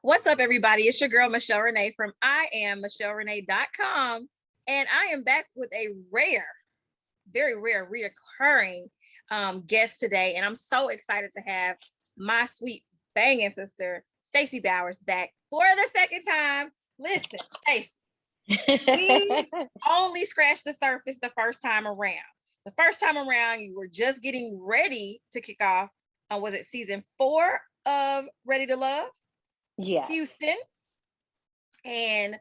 What's up, everybody? It's your girl, Michelle Renee from IamMichelleRenee.com. And I am back with a very rare, reoccurring guest today. And I'm so excited to have my sweet banging sister, Stacy Bowers, back for the second time. Listen, Stacy, we only scratched the surface the first time around. The first time around, you were just getting ready to kick off. Was it season 4 of Ready to Love? Yes. Houston. And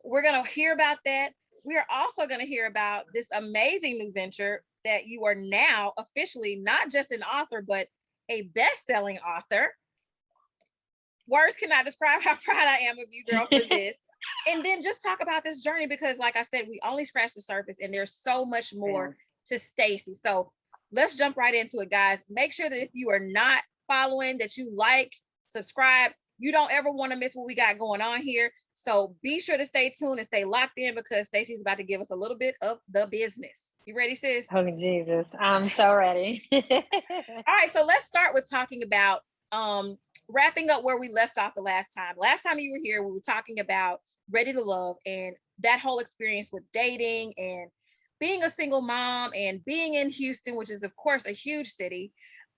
we're going to hear about that. We are also going to hear about this amazing new venture that you are now officially not just an author, but a best-selling author. Words cannot describe how proud I am of you, girl, for this. And then just talk about this journey, because like I said, we only scratched the surface and there's so much more to Stacy. So let's jump right into it, guys. Make sure that if you are not following, that you like, subscribe. You don't ever want to miss what we got going on here. So be sure to stay tuned and stay locked in, because Stacy's about to give us a little bit of the business. You ready, sis? Oh, Jesus. I'm so ready. All right. So let's start with talking about wrapping up where we left off the last time. Last time you were here, we were talking about Ready to Love and that whole experience with dating and being a single mom and being in Houston, which is, of course, a huge city.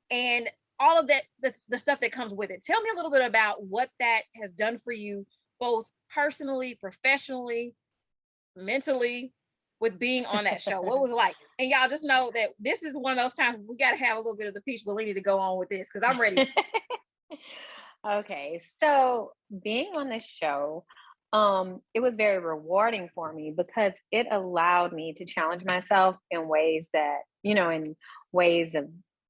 And all of that, the stuff that comes with it. Tell me a little bit about what that has done for you, both personally, professionally, mentally, with being on that show. What was it like? And y'all just know that this is one of those times we got to have a little bit of the peach Bellini to go on with this, because I'm ready. Okay. So being on this show, it was very rewarding for me because it allowed me to challenge myself in ways that, in ways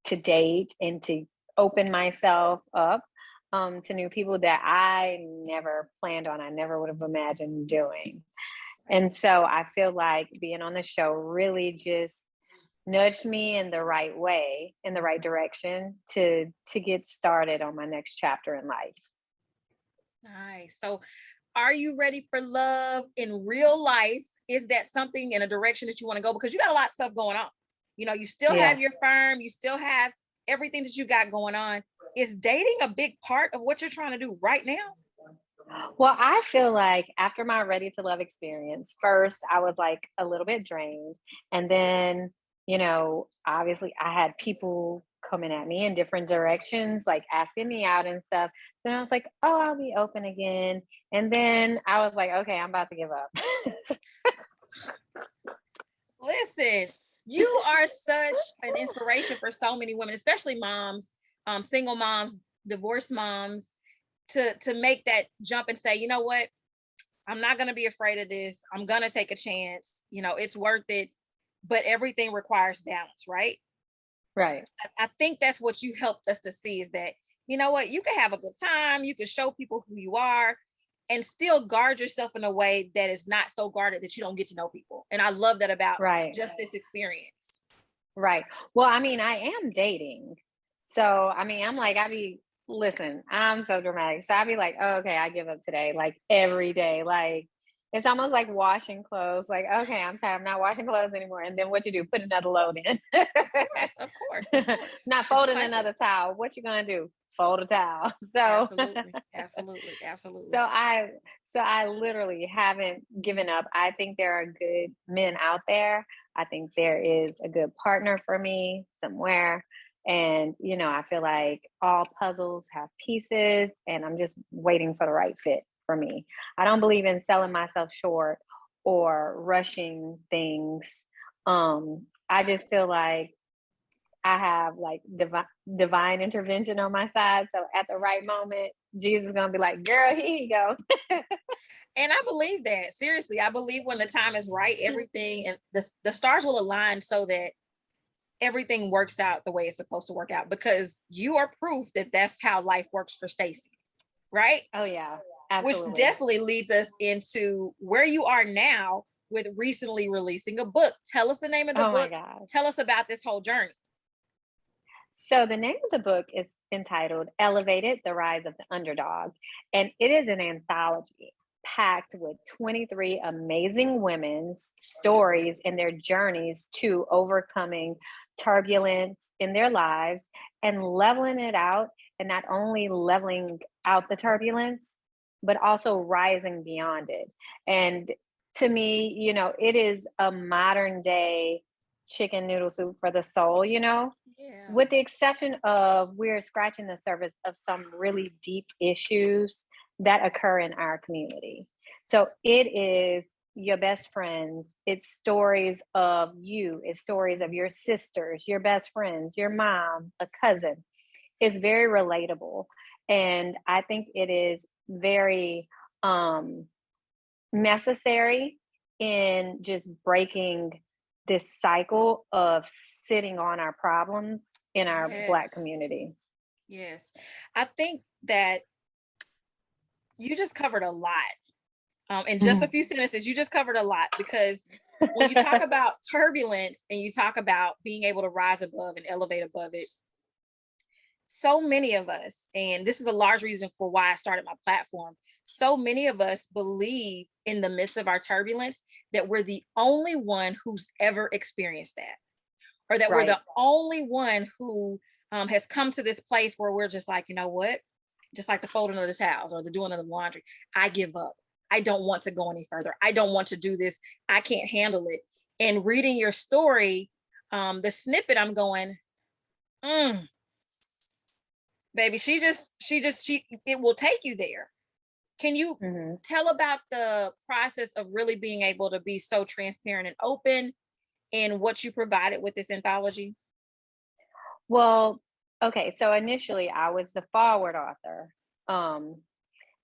to date and to open myself up to new people that I never planned on. I never would have imagined doing. And so I feel like being on the show really just nudged me in the right way, in the right direction to get started on my next chapter in life. Nice. So are you ready for love in real life? Is that something in a direction that you want to go? Because you got a lot of stuff going on. You still have your firm, you still have everything that you got going on. Is dating a big part of what you're trying to do right now? Well, I feel like after my Ready to Love experience, first I was like a little bit drained. And then, obviously I had people coming at me in different directions, like asking me out and stuff. Then I was like, oh, I'll be open again. And then I was like, okay, I'm about to give up. Listen, you are such an inspiration for so many women, especially moms, single moms, divorced moms, to make that jump and say, you know what, I'm not going to be afraid of this. I'm going to take a chance. It's worth it. But everything requires balance, right? Right. I think that's what you helped us to see, is that, you know what, you can have a good time. You can show people who you are and still guard yourself in a way that is not so guarded that you don't get to know people. And I love that about just this experience. Right. Well, I mean, I am dating. So, I'm like, listen, I'm so dramatic. So I'd be like, oh, okay, I give up today, like every day. Like, it's almost like washing clothes. Like, okay, I'm tired. I'm not washing clothes anymore. And then what you do? Put another load in. Of course. Not folding another towel. What you gonna do? Fold a towel. So absolutely. So I literally haven't given up. I think there are good men out there. I think there is a good partner for me somewhere. And, I feel like all puzzles have pieces, and I'm just waiting for the right fit for me. I don't believe in selling myself short or rushing things. I just feel like I have like divine intervention on my side. So at the right moment, Jesus is going to be like, girl, here you go. And I believe that. Seriously, I believe when the time is right, everything and the stars will align so that everything works out the way it's supposed to work out, because you are proof that that's how life works for Stacy, right? Oh yeah, absolutely. Which definitely leads us into where you are now with recently releasing a book. Tell us the name of the book. My God. Tell us about this whole journey. So the name of the book is entitled Elevated: The Rise of the Underdog, and it is an anthology packed with 23 amazing women's stories and their journeys to overcoming turbulence in their lives and leveling it out, and not only leveling out the turbulence, but also rising beyond it. And to me, it is a modern day chicken noodle soup for the soul, Yeah. with the exception of we're scratching the surface of some really deep issues that occur in our community. So it is your best friends, it's stories of you, it's stories of your sisters, your best friends, your mom, a cousin. It's very relatable. And I think it is very um, necessary in just breaking this cycle of sitting on our problems in our Black Yes. community. Yes. I think that you just covered a lot. In just a few sentences, you just covered a lot, because when you talk about turbulence and you talk about being able to rise above and elevate above it, so many of us, and this is a large reason for why I started my platform, so many of us believe in the midst of our turbulence that we're the only one who's ever experienced that, or that we're Right. the only one who has come to this place where we're just like, you know what, just like the folding of the towels or the doing of the laundry, I give up. I don't want to go any further. I don't want to do this. I can't handle it. And reading your story, the snippet, I'm going, mm, baby, she it will take you there. Can you Mhm. tell about the process of really being able to be so transparent and open in what you provided with this anthology? Well, okay, so initially I was the forward author. Um,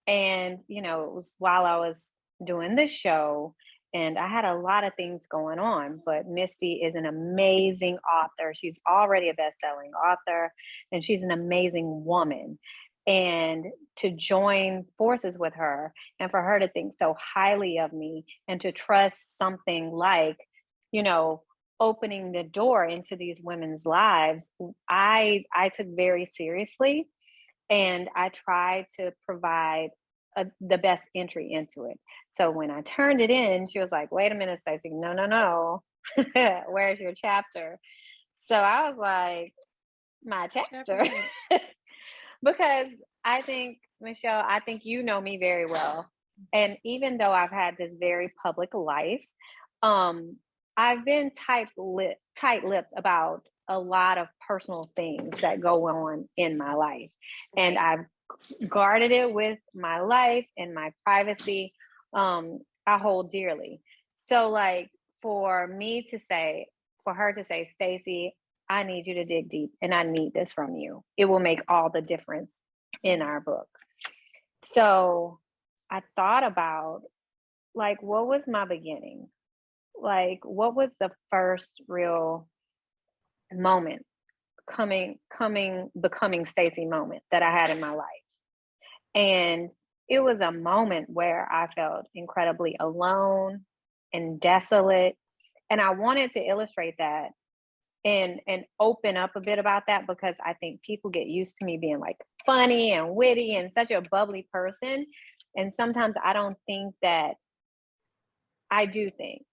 and it was while I was doing this show, and I had a lot of things going on, but Misty is an amazing author. She's already a best-selling author, and she's an amazing woman. And to join forces with her and for her to think so highly of me and to trust something like, you know, opening the door into these women's lives, I took very seriously, and I tried to provide the best entry into it. So when I turned it in, she was like, "Wait a minute, Stacy, no, no, no, where's your chapter?" So I was like, "My What chapter chapter," is it? because I think, Michelle, I think you know me very well, and even though I've had this very public life, um, I've been tight-lipped about a lot of personal things that go on in my life, and Right. I've guarded it with my life and my privacy. I hold dearly. So, like, for me to say, for her to say, Stacy, I need you to dig deep and I need this from you. It will make all the difference in Mhm. our book. So I thought about, like, what was my beginning? Like, what was the first real moment becoming Stacy moment that I had in my life? And it was a moment where I felt incredibly alone and desolate. And I wanted to illustrate that and open up a bit about that, because I think people get used to me being like funny and witty and such a bubbly person. And sometimes I don't think that I do think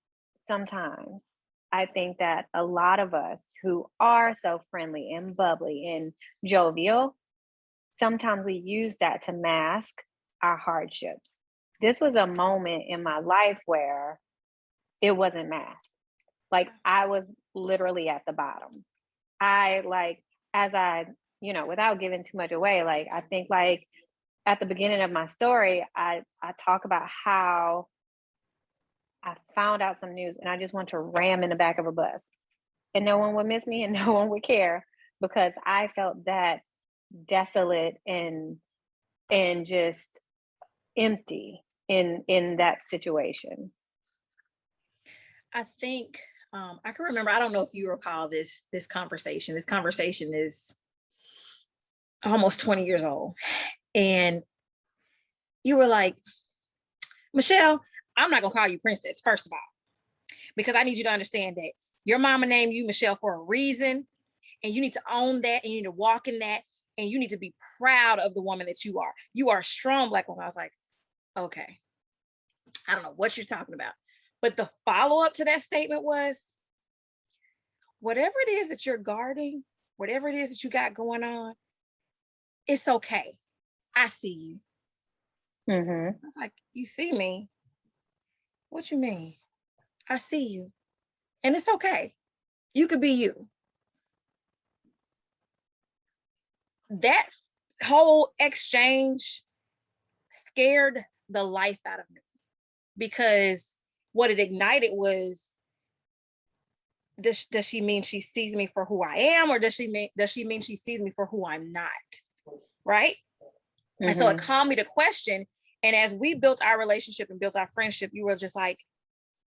sometimes I think that a lot of us who are so friendly and bubbly and jovial, sometimes we use that to mask our hardships. This was a moment in my life where it wasn't masked. Like, I was literally at the bottom. I like, as I, without giving too much away, like, I think, like, at the beginning of my story, I talk about how I found out some news and I just want to ram in the back of a bus, and no one would miss me and no one would care, because I felt that desolate and just empty in that situation. I think I can remember. I don't know if you recall this conversation. This conversation is almost 20 years old, and you were like, Michelle, I'm not gonna call you princess, first of all, because I need you to understand that your mama named you Michelle for a reason, and you need to own that, and you need to walk in that, and you need to be proud of the woman that you are. You are a strong Black woman. I was like, okay, I don't know what you're talking about. But the follow up to that statement was, whatever it is that you're guarding, whatever it is that you got going on, it's okay. I see you. Mm-hmm. I was like, you see me? What you mean? I see you. And it's okay. You could be you. That whole exchange scared the life out of me because what it ignited was, does she mean she sees me for who I am, or does she mean she sees me for who I'm not? Right. And so it Mm-hmm. caused me to question. And as we built our relationship and built our friendship, you were just like,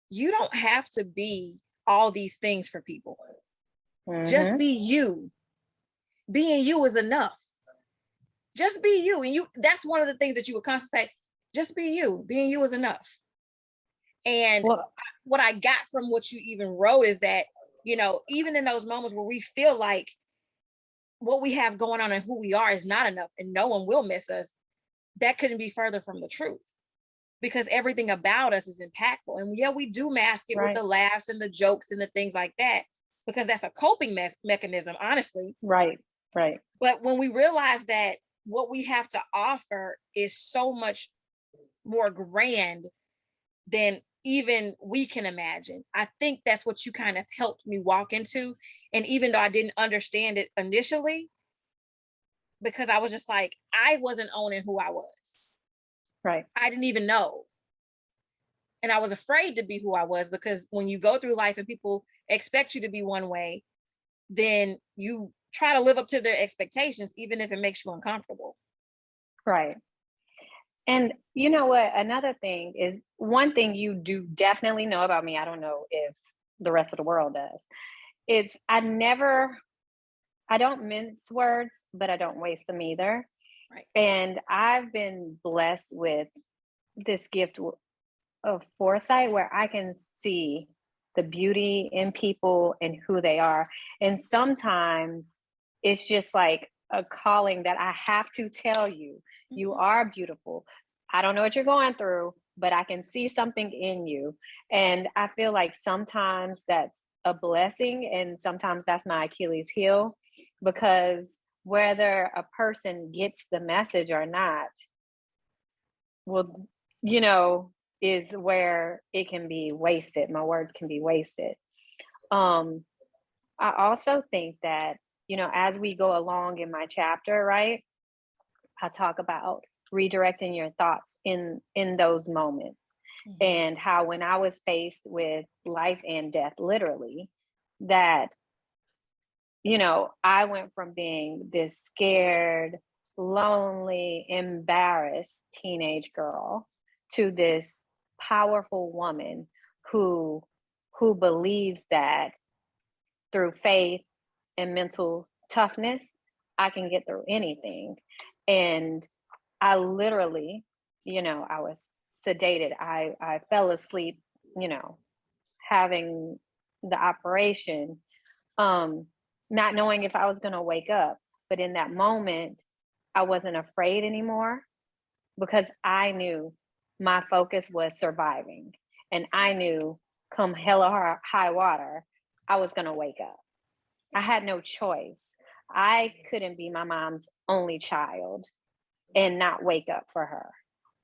you don't have to be all these things for people. Just Mm-hmm. be you. Being you is enough. Just be you. And that's one of the things that you would constantly say, just be you. Being you is enough. And Well, what I got from what you even wrote is that, even in those moments where we feel like what we have going on and who we are is not enough and no one will miss us, that couldn't be further from the truth, because everything about us is impactful. And yeah, we do mask it with right, the laughs and the jokes and the things like that, because that's a coping mechanism, honestly. right, right, But when we realize that what we have to offer is so much more grand than even we can imagine, I think that's what you kind of helped me walk into. And even though I didn't understand it initially, because I was just like, I wasn't owning who I was. right. I didn't even know. And I was afraid to be who I was, because when you go through life and people expect you to be one way, then you try to live up to their expectations, even if it makes you uncomfortable. Right. And you know what? Another thing is, one thing you do definitely know about me, I don't know if the rest of the world does. It's I don't mince words, but I don't waste them either. Right. And I've been blessed with this gift of foresight where I can see the beauty in people and who they are. And sometimes it's just like a calling that I have to tell you, you Mhm. are beautiful. I don't know what you're going through, but I can see something in you. And I feel like sometimes that's a blessing, and sometimes that's my Achilles heel, because whether a person gets the message or not, well, you know, is where it can be wasted. My words can be wasted. Um, I also think that, as we go along in my chapter, right, I talk about redirecting your thoughts in those moments, Mhm. and how when I was faced with life and death, literally, that I went from being this scared, lonely, embarrassed teenage girl to this powerful woman who believes that through faith and mental toughness, I can get through anything. And I literally, I was sedated. I fell asleep, you know, having the operation, um, not knowing if I was going to wake up. But in that moment, I wasn't afraid anymore, because I knew my focus was surviving. And I knew come hell or high water, I was going to wake up. I Yeah. had no choice. I couldn't be my mom's only child and not wake up for her,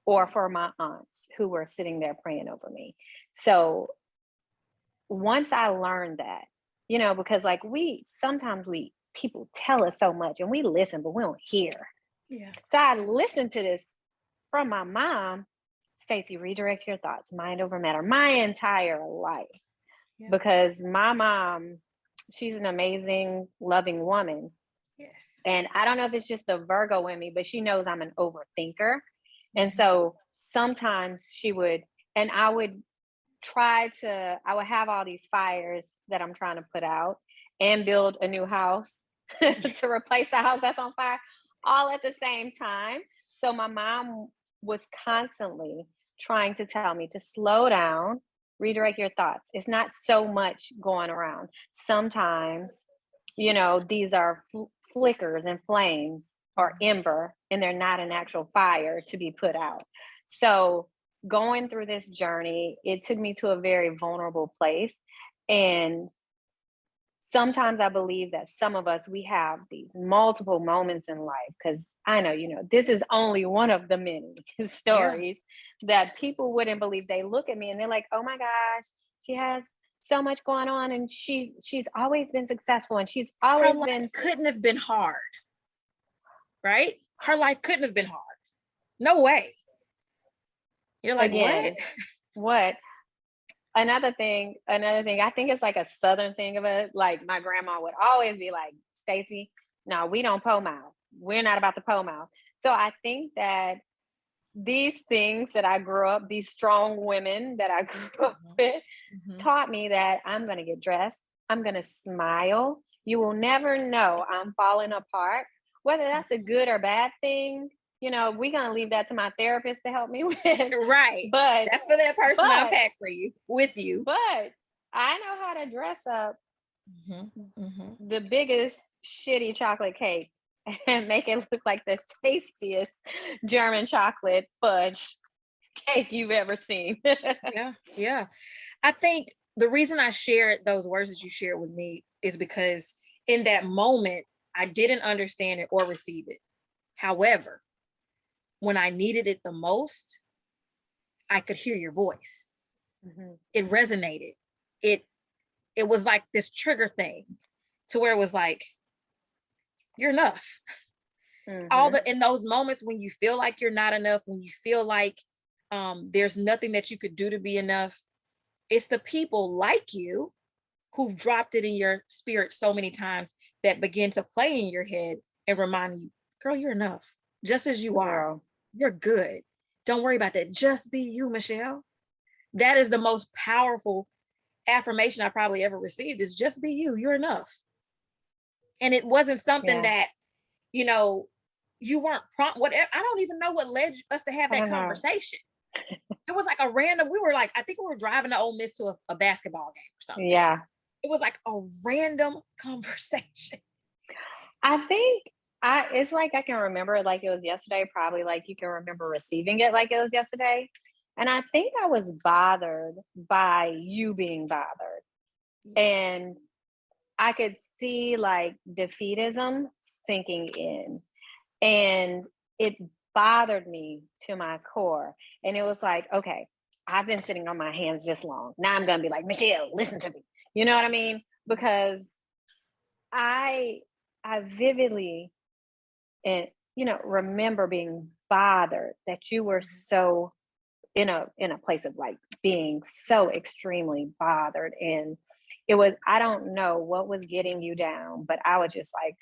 or for my aunts who were sitting there praying over me. So once I learned that, because like we people tell us so much and we listen, but we don't hear. Yeah. So I listened to this from my mom, Stacy, redirect your thoughts, mind over matter, my entire life. Yeah. Because my mom, she's an amazing, loving woman. Yes. And I don't know if it's just the Virgo in me, but she knows I'm an overthinker. And Mhm. so sometimes she would, and I would have all these fires that I'm trying to put out and build a new house to replace the house that's on fire all at the same time. So my mom was constantly trying to tell me to slow down, redirect your thoughts. It's not so much going around. Sometimes, these are flickers and flames or Mhm. ember, and they're not an actual fire to be put out. So going through this journey, it took me to a very vulnerable place. And sometimes I believe that some of us, we have these multiple moments in life, because I know, this is only one of the many Yeah. stories that people wouldn't believe. They look at me and they're like, "Oh my gosh, she has so much going on and she's always been successful and she's Her always life been." couldn't have been hard, right? Her life couldn't have been hard. No way. You're like, what? Again, what another thing, I think it's like a southern thing of it. Like my grandma would always be like, "Stacy, no, we don't po mouth. We're not about to po mouth." So I think that these things that I grew up, these strong women that I grew up Mhm, with, mhm. taught me that I'm going to get dressed. I'm going to smile. You will never know I'm falling apart. Whether that's a good or bad thing, we're going to leave that to my therapist to help me with. Right. But, That's for that person to but, unpack for you, with you. but I know how to dress up Mhm, mhm. the biggest shitty chocolate cake and make it look like the tastiest German chocolate fudge cake you've ever seen. Yeah, yeah. I think the reason I shared those words that you shared with me is because in that moment, I didn't understand it or receive it. However, when I needed it the most, I could hear your voice. Mhm, It resonated. It it was like this trigger thing to where it was like, you're enough. All mhm, the in those moments when you feel like you're not enough, when you feel like there's nothing that you could do to be enough, it's the people like you who've dropped it in your spirit so many times that begin to play in your head and remind you, girl, you're enough. Just as you are. girl. You're good. Don't worry about that. Just be you, Michelle. That is the most powerful affirmation I probably ever received is just be you. You're enough. And it wasn't something Yeah, that, you know, you weren't prompt, whatever. I don't even know what led us to have I that don't know. conversation. It was like a random, we were like, I think we were driving to Ole Miss to a basketball game or something. Yeah, It was like a random conversation. I think it's like I can remember it like it was yesterday, probably like you can remember receiving it like it was yesterday. And I think I was bothered by you being bothered. Yeah. And I could see like defeatism sinking in. And it bothered me to my core. And it was like, okay, I've been sitting on my hands this long. Now I'm going to be like, Michelle, listen to me. You know what I mean? Because I I vividly and remember being bothered that you were Mhm. so in a place of like being so extremely bothered. And it was, I don't know what was getting you down, but I was just like,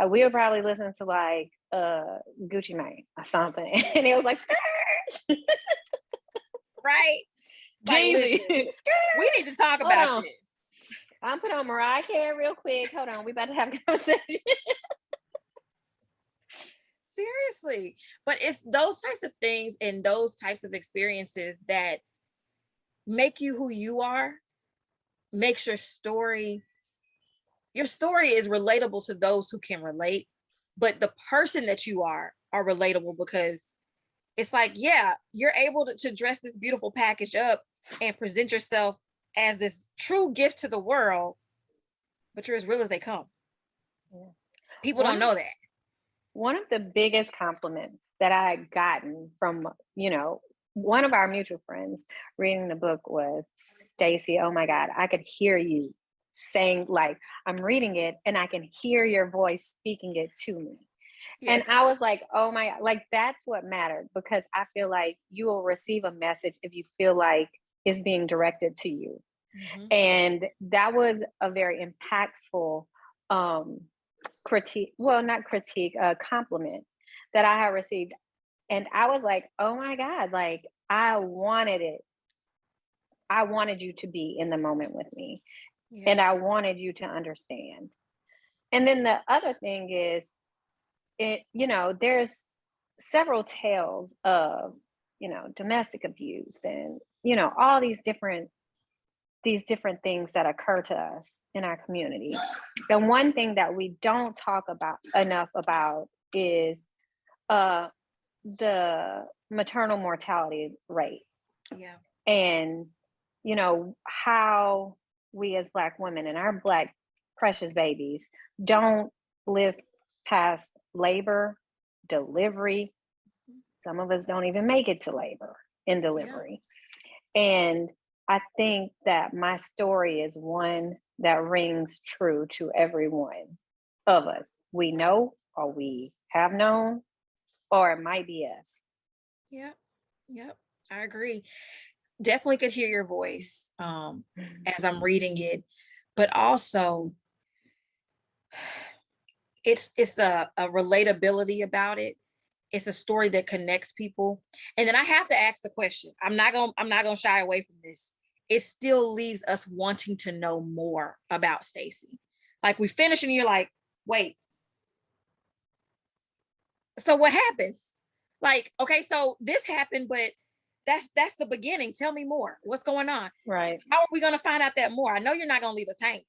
we were probably listening to like Gucci Mane or something. And it was like skirt, Right? Like, Jeezy, listen, we skirt. need to talk Hold about on, this. I'm put on Mariah Carey real quick. Hold on, we about to have a conversation. Seriously. But it's those types of things and those types of experiences that make you who you are, makes your story is relatable to those who can relate, but the person that you are relatable because it's like, yeah, you're able to dress this beautiful package up and present yourself as this true gift to the world, but you're as real as they come. Yeah. People One don't of know that. one of the biggest compliments that I had gotten from, one of our mutual friends reading the book was, Stacy, oh my God, I could hear you saying, like, I'm reading it and I can hear your voice speaking it to me. Yeah. And I was like, oh my God, like that's what mattered, because I feel like you will receive a message if you feel like it's being directed to you. Mhm. And that was a very impactful um critique, well, not critique, a compliment that I had received. And I was like, oh my God, like I wanted it. I wanted you to be in the moment with me Yeah. and I wanted you to understand. And then the other thing is, there's several tales of, domestic abuse and, all these different things that occur to us in our community. The one thing that we don't talk about enough about is uh, the maternal mortality rate, Yeah. and how we as Black women and our Black precious babies don't live past labor, delivery. Some of us don't even make it to labor in Yeah. delivery. And I think that my story is one that rings true to every one of us. We know, or we have known, or it might be us. Yep. Yep. I agree. Definitely could hear your voice as I'm reading it, but also it's a relatability about it. It's a story that connects people. And then I have to ask the question. I'm not gonna shy away from this. It still leaves us wanting to know more about Stacy. Like we finish and you're like, wait, so what happens? Like, okay, so this happened, but that's the beginning. Tell me more. What's going on? Right. How are we gonna find out that more? I know you're not gonna leave us hanging.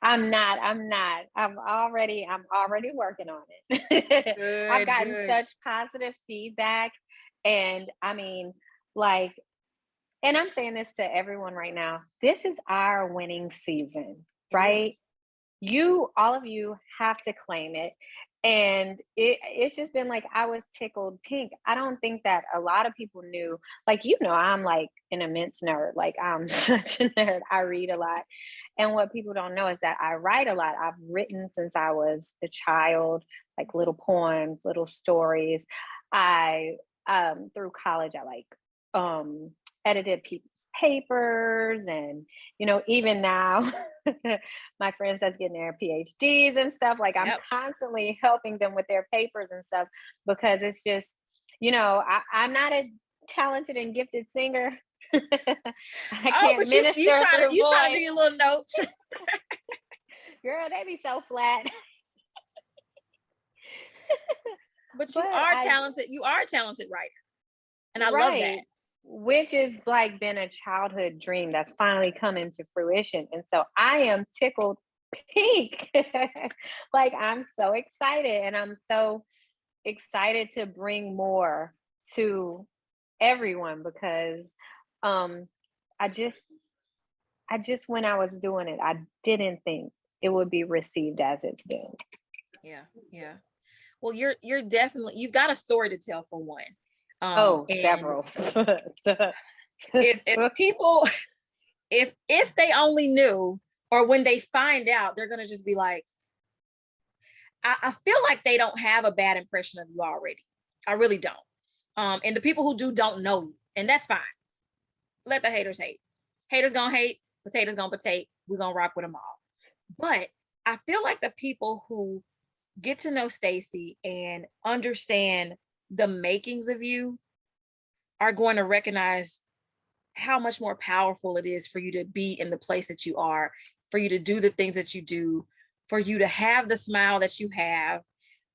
I'm not. I'm already working on it. I've Good, gotten good. such positive feedback. And I mean, like, and I'm saying this to everyone right now. This is our winning season, It right? is. You, all of you, have to claim it. And it's just been like I was tickled pink. I don't think that a lot of people knew, like, I'm like an immense nerd. Like, I'm such a nerd. I read a lot. And what people don't know is that I write a lot. I've written since I was a child, like Mhm. little poems, little stories. I through college I like um edited people's papers, and even now my friends that's getting their PhDs and stuff, like I'm Yep. constantly helping them with their papers and stuff, because it's just, I'm not a talented and gifted singer. I Oh, can't but you minister trying to through you trying to do voice. your little notes. Girl, they be so flat. But But you are I talented. You are a talented writer. And I love that. Right. Which is like been a childhood dream that's finally come into fruition. And so I am tickled pink. Like, I'm so excited, and I'm so excited to bring more to everyone, because um I just when I was doing it, I didn't think it would be received as it's been. Yeah, yeah. Well, you're definitely you've got a story to tell for one. Oh, And several. if people if they only knew, or when they find out, they're gonna just be like, I feel like they don't have a bad impression of you already. I really don't. And the people who do don't know you, and that's fine. Let the haters hate. Haters gonna hate, potatoes gonna potate. We're gonna rock with them all. But I feel like the people who get to know Stacy and understand the makings of you are going to recognize how much more powerful it is for you to be in the place that you are, for you to do the things that you do, for you to have the smile that you have,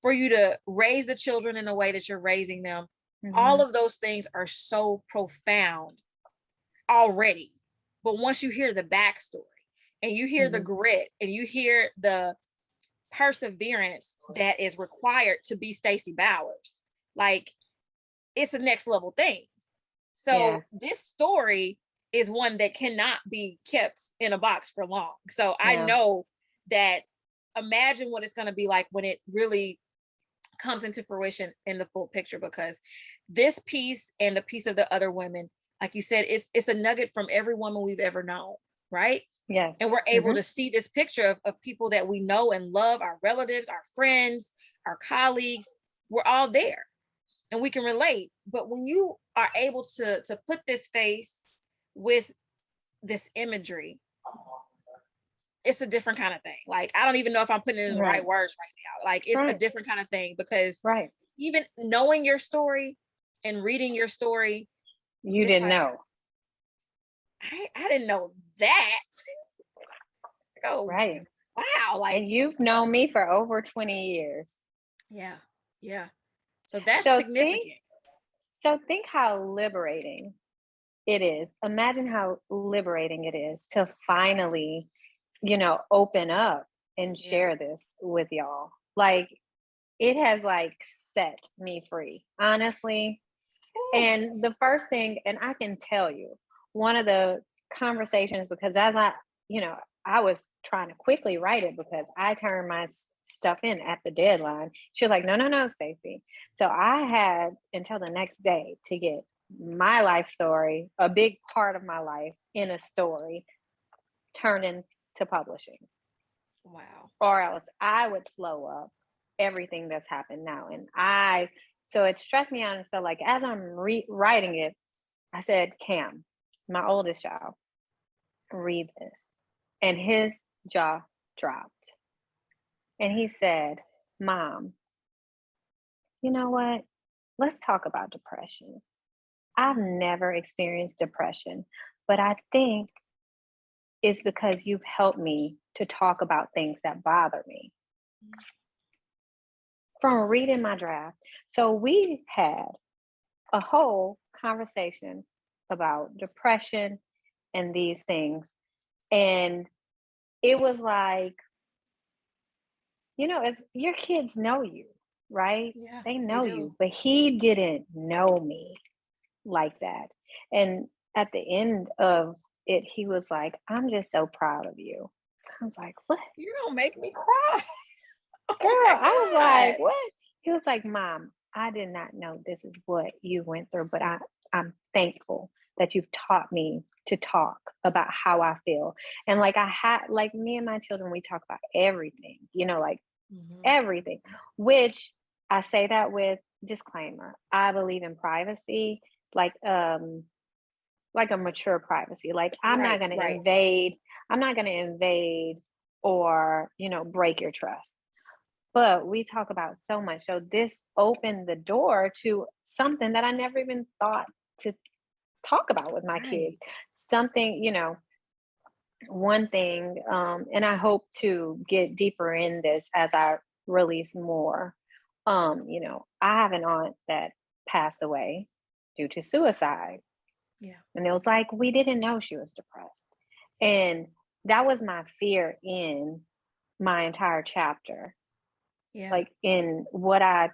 for you to raise the children in the way that you're raising them. All Mhm, of those things are so profound already. But once you hear the backstory and you hear the mhm. grit and you hear the perseverance that is required to be Stacey Bowers, like it's a next level thing. Yeah, So this story is one that cannot be kept in a box for long. So I no. know that, imagine what it's going to be like when it really comes into fruition in the full picture, because this piece and the piece of the other women, like you said, it's a nugget from every woman we've ever known, right? Yes. And we're able Mhm. to see this picture of people that we know and love, our relatives, our friends, our colleagues. We're all there and we can relate. But when you are able to put this face with this imagery, it's a different kind of thing. Like, I don't even know if I'm putting it in the right Right. words right now. Like, it's a Right. different kind of thing, because Right. even knowing your story and reading your story, You it's didn't like, know. I didn't know that. Oh, Right. wow. Like, And you've known me for over 20 years. yeah, yeah. So that's So think significant. think how liberating it is. Imagine how liberating it is to finally, open up and Yeah. share this with y'all. Like, it has like set me free, honestly. Ooh, And the first thing, and I can tell you, one of the conversations, because as I was trying to quickly write it, because I turned my stuff in at the deadline. She was like, no, no, no, Stacy. So I had until the next day to get my life story, a big part of my life in a story, turned into publishing, Wow. or else I would slow up everything that's happened now. So it stressed me out. And so, like, as I'm writing it, I said, Cam, my oldest child, read this. And his jaw dropped. And he said, Mom, you know what? Let's talk about depression. I've never experienced depression, but I think it's because you've helped me to talk about things that bother me from reading my draft. So we had a whole conversation about depression and these things. And it was like, as your kids know you, right? Yeah, They they know do. you, but he didn't know me like that. And at the end of it, he was like, I'm just so proud of you. I was like, what? You don't make me cry. Girl, Oh my I was like, God. what? He was like, Mom, I did not know this is what you went through, but I'm thankful that you've taught me to talk about how I feel. And like like me and my children, we talk about everything, like Mhm. everything, which I say that with disclaimer. I believe in privacy, like like a mature privacy. Like Right, right. I'm not gonna invade or, break your trust. But we talk about so much. So this opened the door to something that I never even thought to talk about with my kids. Right. Something, one thing, and I hope to get deeper in this as I release more. I have an aunt that passed away due to suicide. Yeah. And it was like, we didn't know she was depressed. And that was my fear in my entire chapter, Yeah. like in what I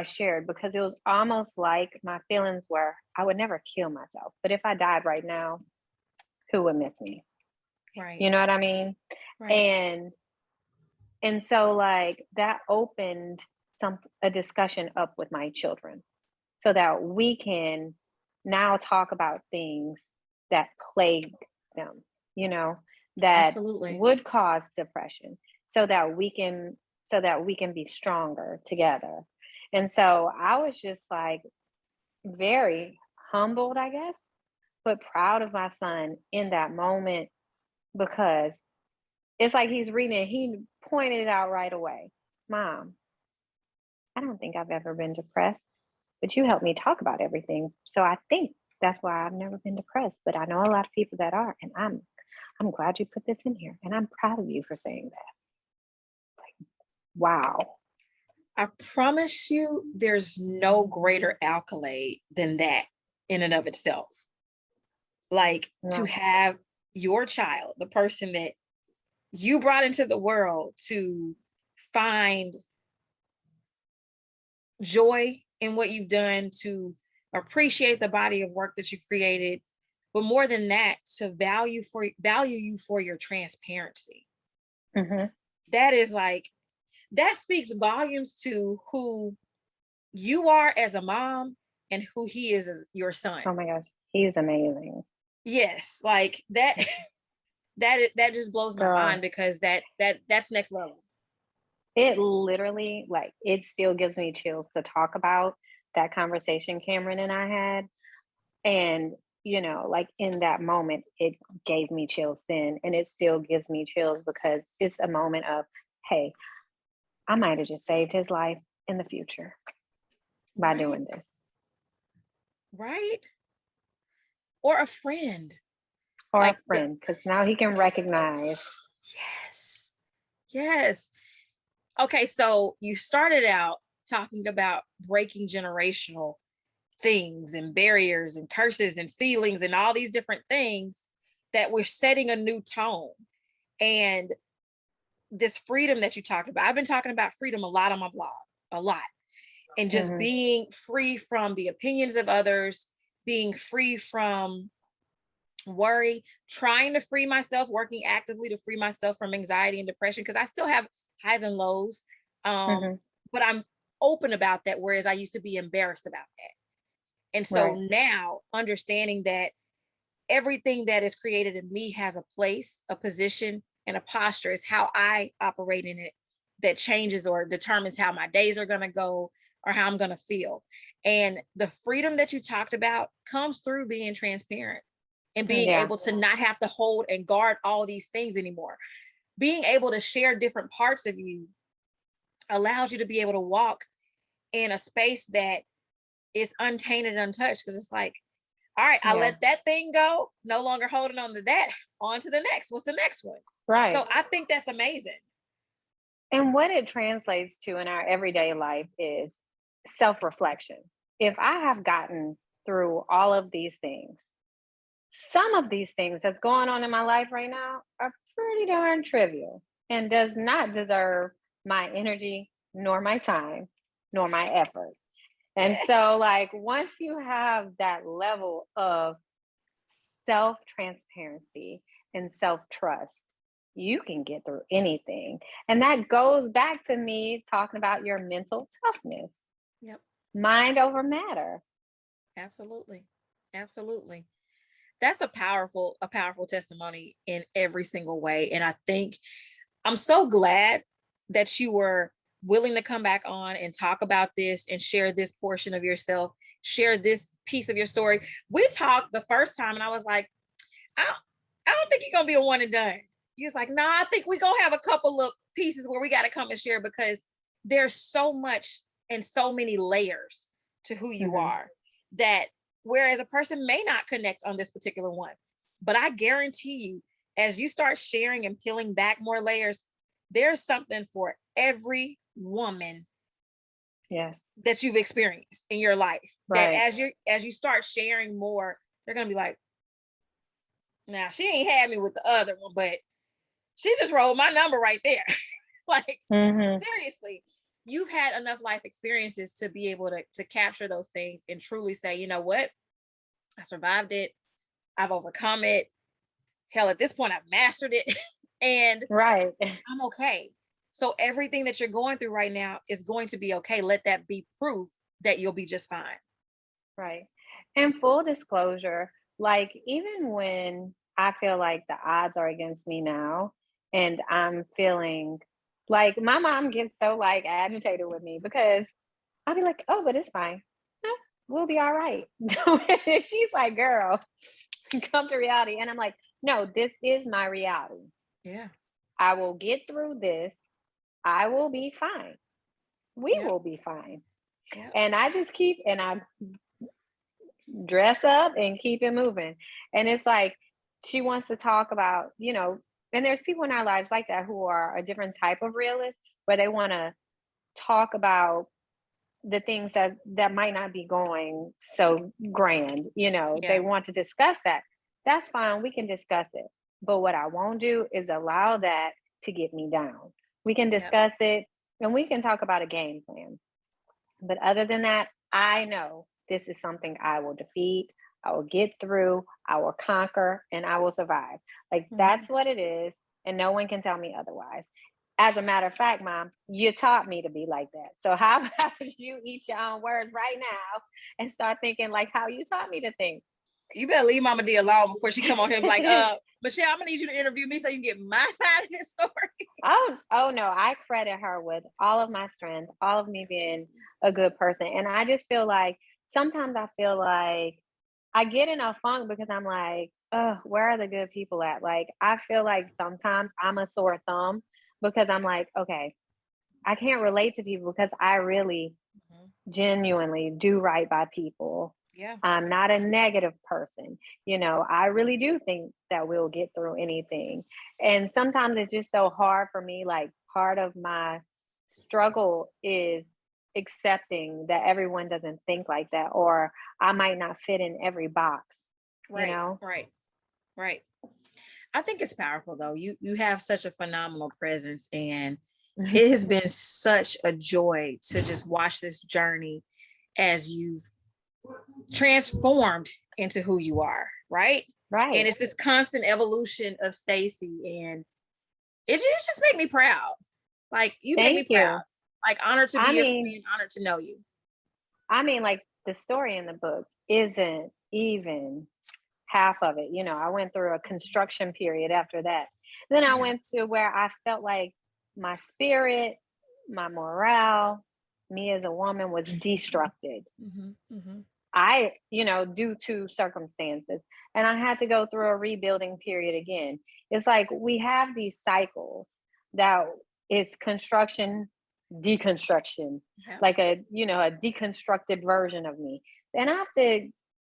shared, because it was almost like my feelings were, I would never kill myself. But if I died right now, who would miss me? Right. You know what I mean? Right. And and so like that opened a discussion up with my children so that we can now talk about things that plague them, you know, that Absolutely. would cause depression so that we can be stronger together. And so I was just like very humbled, I guess, but proud of my son in that moment because it's like he's reading it. He pointed it out right away. Mom, I don't think I've ever been depressed, but you helped me talk about everything. So I think that's why I've never been depressed. But I know a lot of people that are, and I'm glad you put this in here. And I'm proud of you for saying that. Wow. I promise you, there's no greater accolade than that in and of itself. Like to No. have your child, the person that you brought into the world to find joy in what you've done, to appreciate the body of work that you created, but more than that, to value you for your transparency. Hmm. That is like that speaks volumes to who you are as a mom and who he is as your son. Oh my gosh. He's amazing. Yes, like that that just blows my mind Girl. because that's next level. It literally, like, it still gives me chills to talk about that conversation Cameron and I had. And, like in that moment, it gave me chills then. And it still gives me chills because it's a moment of, hey, I might have just saved his life in the future by Right? doing this. Right? Or a friend. Or a Like the friend, because now he can recognize. yes. Yes. Okay, so you started out talking about breaking generational things and barriers and curses and ceilings and all these different things that we're setting a new tone. And this freedom that you talked about, I've been talking about freedom a lot on my blog, a lot. And just Hmm. being free from the opinions of others, being free from worry, trying to free myself, working actively to free myself from anxiety and depression, because I still have highs and lows. Mm-hmm. But I'm open about that, whereas I used to be embarrassed about that. And so Right. now understanding that everything that is created in me has a place, a position, and a posture is how I operate in it that changes or determines how my days are going to go or how I'm going to feel. And the freedom that you talked about comes through being transparent and being Yeah. able to not have to hold and guard all these things anymore. Being able to share different parts of you allows you to be able to walk in a space that is untainted, untouched. Because it's like, all right, I Yeah. let that thing go, no longer holding on to that, on to the next. What's the next one? Right. So I think that's amazing. And what it translates to in our everyday life is self reflection. If I have gotten through all of these things, some of these things that's going on in my life right now are pretty darn trivial and does not deserve my energy, nor my time, nor my effort. And Yeah. so, like, once you have that level of self transparency and self trust, you can get through anything. And that goes back to me talking about your mental toughness, Yep. mind over matter. Absolutely. Absolutely. That's a powerful testimony in every single way. And I think I'm so glad that you were willing to come back on and talk about this and share this portion of yourself, share this piece of your story. We talked the first time and I was like, I don't think you're gonna be a one and done. He was like, nah, I think we're gonna have a couple of pieces where we gotta come and share because there's so much and so many layers to who you Hmm. are that whereas a person may not connect on this particular one, but I guarantee you, as you start sharing and peeling back more layers, there's something for every woman Yes. that you've experienced in your life that Right. as you start sharing more, they're gonna be like, now she ain't had me with the other one, but she just rolled my number right there. Like, Hmm. seriously, you've had enough life experiences to be able to capture those things and truly say, you know what? I survived it. I've overcome it. Hell, at this point, I've mastered it. And Right. I'm okay. So everything that you're going through right now is going to be okay. Let that be proof that you'll be just fine. Right. And full disclosure, like even when I feel like the odds are against me now, and I'm feeling like my mom gets so like agitated with me because I'll be like, oh, but it's fine. No, we'll be all right. She's like, girl, come to reality. And I'm like, no, this is my reality. Yeah. I will get through this. I will be fine. We Yep. will be fine. Yep. And I just keep, and I dress up and keep it moving. And it's like she wants to talk about, and there's people in our lives like that who are a different type of realist where they want to talk about the things that might not be going so grand, they Yeah. want to discuss that. That's fine, we can discuss it. But what I won't do is allow that to get me down. We can Yep. discuss it and we can talk about a game plan. But other than that, I know this is something I will defeat, I will get through, I will conquer, and I will survive. Like Mhm. that's what it is. And no one can tell me otherwise. As a matter of fact, mom, you taught me to be like that. So how about you eat your own words right now and start thinking like how you taught me to think? You better leave Mama D alone before she come on here and be like, Michelle, I'm gonna need you to interview me so you can get my side of this story. Oh no, I credit her with all of my strength, all of me being a good person. And I just feel like sometimes I feel like I get in a funk because I'm like, oh, where are the good people at? Like I feel like sometimes I'm a sore thumb because I'm like, okay, I can't relate to people because I really Mhm. genuinely do right by people. Yeah. I'm not a negative person. I really do think that we'll get through anything. And sometimes it's just so hard for me. Like, part of my struggle is accepting that everyone doesn't think like that, or I might not fit in every box, you Right. know? Right. Right. I think it's powerful though. You have such a phenomenal presence and it has been such a joy to just watch this journey as you've transformed into who you are, right? And Right. it's this constant evolution of Stacy and it just make me proud. Like, you make me Thank proud. you. Like, honored to be I your mean, friend, honored to know you. like the story in the book isn't even half of it. You know, I went through a construction period after that. Then I Yeah. went to where I felt like my spirit, my morale, me as a woman was destructed. Mhm, mhm. Due to circumstances. And I had to go through a rebuilding period again. It's like we have these cycles that is construction, deconstruction, Yeah. like a deconstructed version of me. And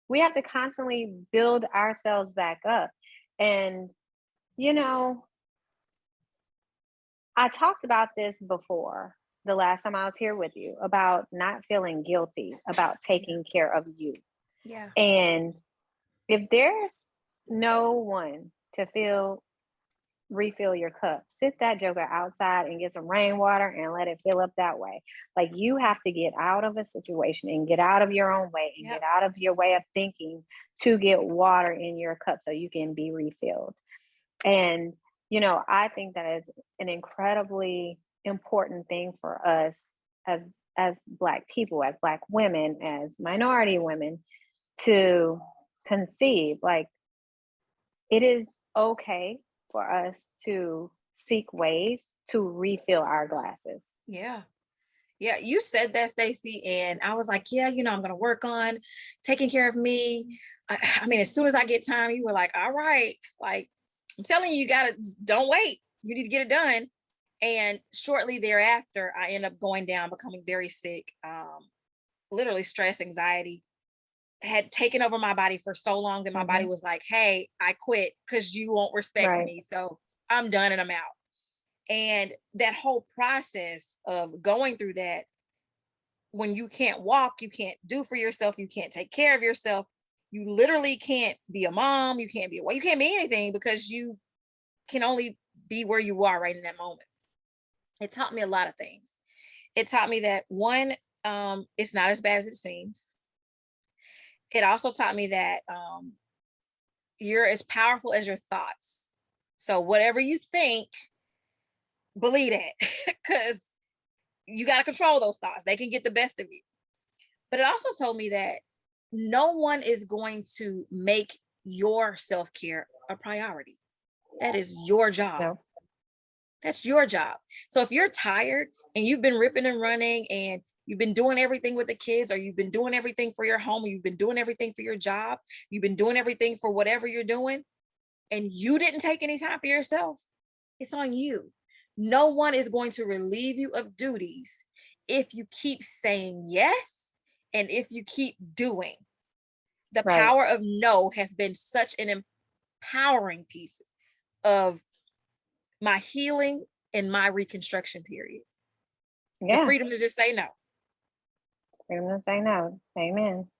we have to constantly build ourselves back up. And, you know, I talked about this before the last time I was here with you about not feeling guilty about Yeah. taking care of you. Yeah. And if there's no one to refill your cup, sit that joker outside and get some rainwater and let it fill up that way. Like you have to get out of a situation and get out of your own way and Yep. get out of your way of thinking to get water in your cup so you can be refilled. And, I think that is an incredibly important thing for us as Black people, as Black women, as minority women to conceive. Like it is okay for us to seek ways to refill our glasses. Yeah. Yeah, you said that, Stacy, and I was like, yeah, I'm gonna work on taking care of me. I mean, as soon as I get time, you were like, all right, like I'm telling you, you gotta don't wait. You need to get it done. And shortly thereafter, I end up going down, becoming very sick. Literally stress, anxiety had taken over my body for so long that my body Hmm. was like, hey, I quit because you won't respect Right. me. So I'm done and I'm out. And that whole process of going through that, when you can't walk, you can't do for yourself, you can't take care of yourself, you literally can't be a mom, you can't be a wife, you can't be anything because you can only be where you are right in that moment. It taught me a lot of things. It taught me that one, it's not as bad as it seems. It also taught me that you're as powerful as your thoughts. So whatever you think, believe that, because you got to control those thoughts. They can get the best of you. But it also told me that no one is going to make your self care a priority. That is your job. No. That's your job. So if you're tired and you've been ripping and running and you've been doing everything with the kids, or you've been doing everything for your home, or you've been doing everything for your job, you've been doing everything for whatever you're doing, and you didn't take any time for yourself, it's on you. No one is going to relieve you of duties if you keep saying yes and if you keep doing. The Right. power of no has been such an empowering piece of my healing and my reconstruction period. The Yeah. freedom to just say no. Freedom to say no. Amen.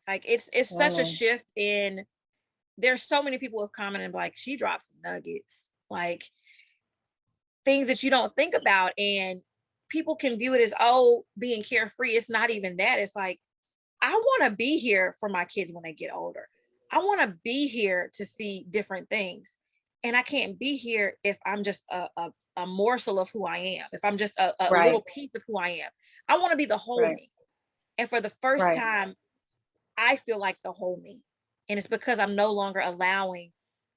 Like it's such a Amen. shift in. There's so many people have commented like she drops nuggets, like things that you don't think about, and people can view it as, oh, being carefree. It's not even that. It's like, I want to be here for my kids when they get older. I want to be here to see different things. And I can't be here if I'm just a morsel of who I am, if I'm just a Right. little piece of who I am. I want to be the whole Right. me. And for the first Right. time, I feel like the whole me. And it's because I'm no longer allowing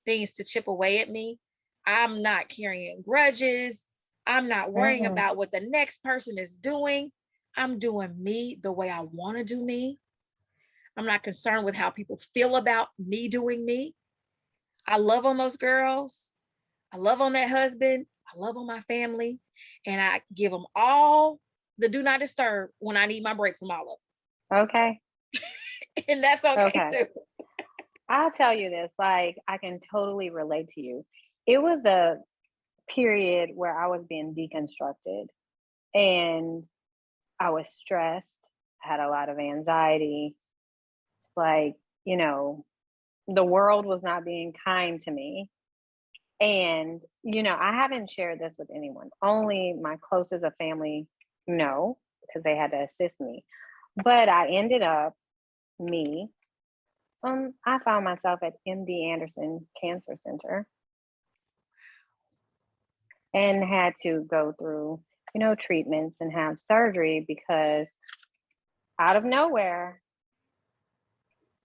things to chip away at me. I'm not carrying grudges. I'm not worrying Hmm. about what the next person is doing. I'm doing me the way I want to do me. I'm not concerned with how people feel about me doing me. I love on those girls. I love on that husband. I love on my family. And I give them all the do not disturb when I need my break from all of Okay. them. And that's okay Okay. too. I'll tell you this, like I can totally relate to you. It was a period where I was being deconstructed and I was stressed, I had a lot of anxiety. It's like, you know, the world was not being kind to me. And, I haven't shared this with anyone. Only my closest of family know because they had to assist me. But I ended up, me, I found myself at MD Anderson Cancer Center. and had to go through, treatments and have surgery because out of nowhere,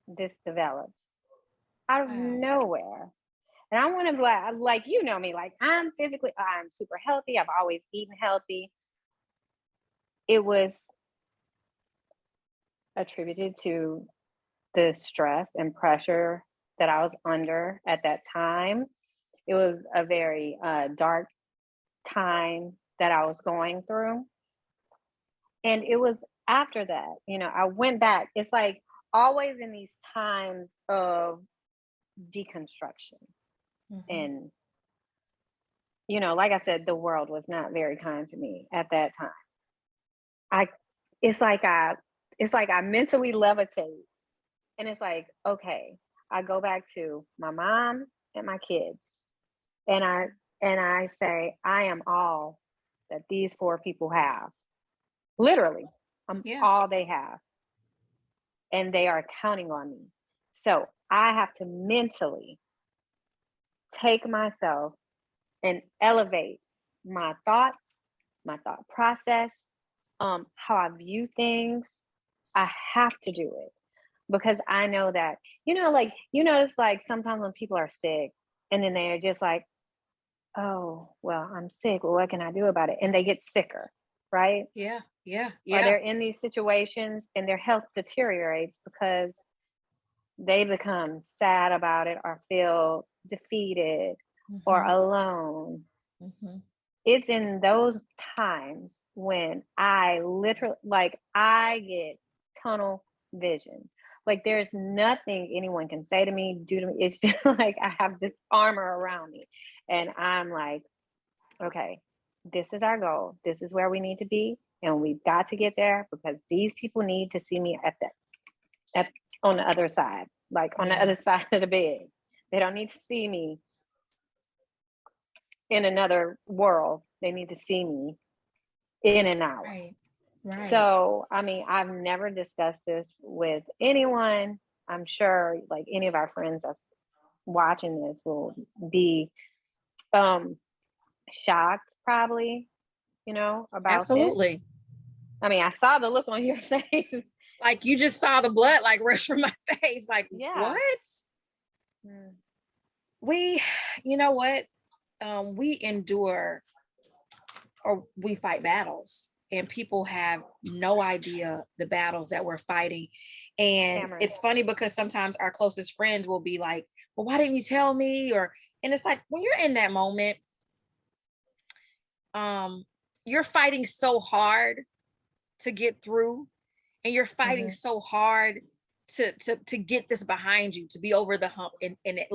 this develops. Out of Wow. nowhere. And I want to like you know me, like I'm super healthy. I've always eaten healthy. It was attributed to the stress and pressure that I was under at that time. It was a very dark time that I was going through. And it was after that, I went back. It's like always in these times of deconstruction. Mhm. And, like I said, the world was not very kind to me at that time. I it's like I it's like I mentally levitate and it's like, okay, I go back to my mom and my kids and I say, I am all that these four people have. Literally, I'm Yeah. all they have. And they are counting on me. So I have to mentally take myself and elevate my thoughts, my thought process, how I view things. I have to do it because I know that, it's like sometimes when people are sick and then they're just like, oh, well, I'm sick. Well, what can I do about it? And they get sicker, right? Yeah. Yeah. Or Yeah. they're in these situations and their health deteriorates because they become sad about it or feel defeated or Mhm. alone. Mhm. It's in those times when I literally, like, I get tunnel vision. Like, there's nothing anyone can say to me, do to me. It's just like I have this armor around me. And I'm like, okay, this is our goal. This is where we need to be. And we've got to get there because these people need to see me at on the other side, like on the Yeah. other side of the bed. They don't need to see me in another world. They need to see me in and out. Right. Right. So, I mean, I've never discussed this with anyone. I'm sure like any of our friends that's watching this will be um shocked probably, about this. Absolutely. I mean, I saw the look on your face. Like you just saw the blood like rush from my face. Like, Yeah. what? Mm, We, you know what? We endure or we fight battles, and people have no idea the battles that we're fighting. And Cameron. it's funny because sometimes our closest friends will be like, well, why didn't you tell me? And it's like when you're in that moment, um, you're fighting so hard to get through, and you're fighting Mhm. so hard to get this behind you, to be over the hump, and it